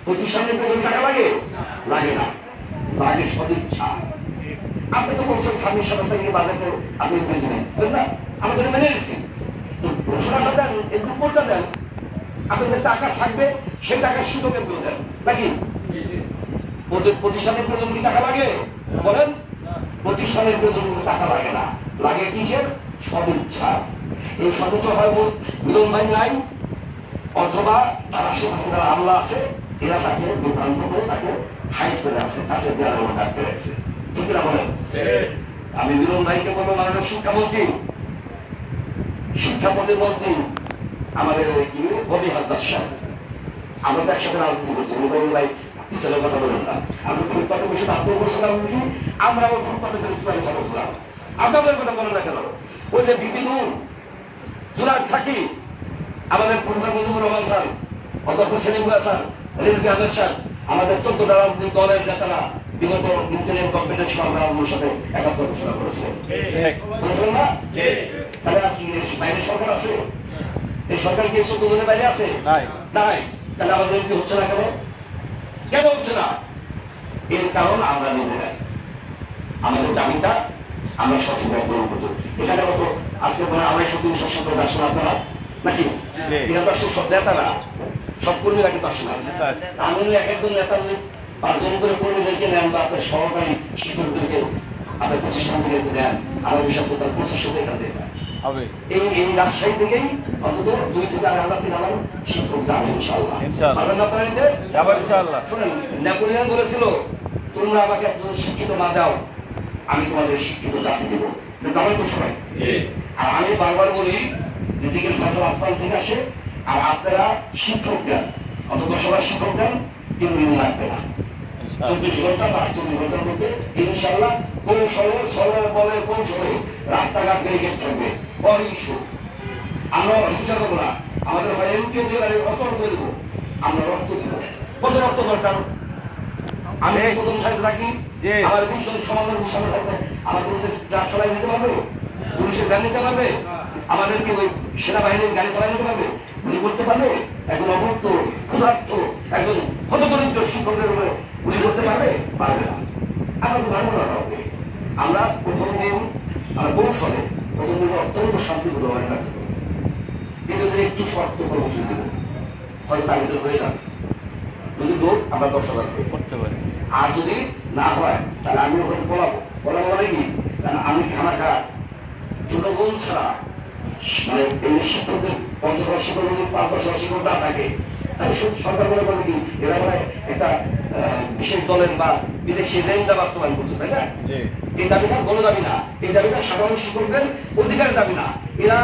প্রতিষ্ঠানের প্রথম টাকা লাগে লাগে না, লাগে সদিচ্ছা। আপনি তো বলছেন স্বামীর সাথে থেকে বাজেটে আপনি মেনে নেবেন, বুঝলেন না? আমরা তো মেনে নিচ্ছি, তো ঘোষণাটা দেন, এর উপরটা দেন। আপনি যে টাকা থাকবে সে টাকা শিক্ষকের গুলো দেন নাকি? প্রতিষ্ঠানের প্রয়োজন কি টাকা লাগে? বলেন, প্রতিষ্ঠানের প্রয়োজন টাকা লাগে না, লাগে কিসের? সদিচ্ছা। এই সদিচ্ছা হয় মিলন ভাই নাই, অথবা তার আশেপাশে যারা আমলা আছে এরা তাকে বিভ্রান্ত করে তাকে হাইট করে আছে, কাছে দেওয়ার মধ্যে ডাক পেরেছে। ঠিক না বলেন? আমি মিলন ভাইকে বলবো, মাননীয় শিক্ষামন্ত্রী, শিক্ষামন্ত্রী আমাদের ববি হাসদার সাহেব, আমরা তো একসাথে রাজনীতি করছি। মিলন ভাই ইসলামের কথা বলেন না, আমরা ফুটপাতে বসে আত্মীয় করছিলাম, আমরা ওই ফুটপাতে ইসলামের কথা বলছিলাম। আপনাদের কথা বলেন না কেন? ওই যে বিপিনুর জুলার ছাকি, আমাদের প্রফেসর মুজিবুর রহমান স্যার, অধ্যক্ষ সেলিমুল্লাহ স্যার, রিজভী আহমেদ স্যার, আমাদের 14টা রাজনৈতিক দলের নেতারা বিগত ইন্টারনেট গভর্নমেন্টের সরকারের সাথে একাত্ম ঘোষণা করেছিলেন, বলেছিলেন না? তাহলে বাইরে সরকার আছে? এই সরকার কি 14 জনের বাইরে আছে? নাই। তাহলে আমাদের কি হচ্ছে না? কেন হচ্ছে না? এর কারণ আমরা নিজেরাই আমাদের দাবিটা আমরা সঠিকভাবে পূরণ করতে। এখানে মতো আজকে মনে 250-300 আসেন আপনারা নাকি? এরা তো আসলে সব নেতারা, সব কর্মীরা কিন্তু আসে না। আমি এক একজন নেতা যদি 5 জন করে কর্মীদেরকে নেন বা আপনার সহকারী শিক্ষকদেরকে আপনার প্রতিষ্ঠান থেকে নেন, আমার বিশ্বাস তো তার 2500 এখান থেকে এই রাজশাহী থেকেই অন্তত 2 থেকে 3,000 শিক্ষক যাবে ইনশাআল্লাহ। শুনেন, নেপোলিয়ন বলেছিল, তোমরা আমাকে একজন শিক্ষিত না দাও, আমি তোমাদের শিক্ষিত জাতি দেব। জানেন তো সবাই? আর আমি বারবার বলি, নীতিকের ফসল আসমান থেকে আসে, আর আপনারা শিক্ষক দেন, অন্তত সবাই শিক্ষক দেন, 3 দিন লাগবে না। 24 ঘন্টা বা 48 ঘন্টার মধ্যে ইনশাআল্লাহ কৌশলে, সরল বলে কৌশলে রাস্তাঘাট ব্যারিকেড থাকবে। ইস্যু আমরা হিংসা করবো না, আমাদের হয় এমপিও জেলারে অচল করে দেবো, আমরা রক্ত দিব। কত রক্ত দরকার? আমি এই প্রথম সাইড রাখি, আমার 20 জন সমাজের সামনে থাকতে আমাদের ট্রাক চালাই নিতে পারবে, পুলিশের গাড়ি নিতে পারবে, আমাদেরকে ওই সেনাবাহিনীর গাড়ি চালাই নিতে পারবে, উনি করতে পারবে? একজন অভক্ত, ক্ষুধার্ত, একজন হতদরিদ্র শিক্ষকের উপরে উনি করতে পারবে? পারবে না। আমরা তো মানব না কাউকে। আমরা প্রথম দিন আমরা কৌশলে প্রথম দিন অত্যন্ত শান্তিপূর্ণ আমার কাছে কিন্তু একটু শর্ত কর্মসূচি দেব, হয়তো তার ভিতরে হয়ে যাবে। যদি লোক আমরা 10,000 করতে পারি, আর যদি না হয় তাহলে আমি ওখানে বলাবো মানে কি, কারণ আমি খানাখা জনগণ ছাড়া মানে এই শিক্ষকদের 50 শিক্ষক যদি 5-10 শিক্ষক না থাকে, তাহলে সরকার মনে করবে কি এরা মানে একটা বিশেষ দলের বা বিদেশি এজেন্ডা বাস্তবায়ন করছে, তাই না? এই দাবিটা গণ দাবি না, এই দাবিটা সাধারণ শিক্ষকদের অধিকারের দাবি না। এরা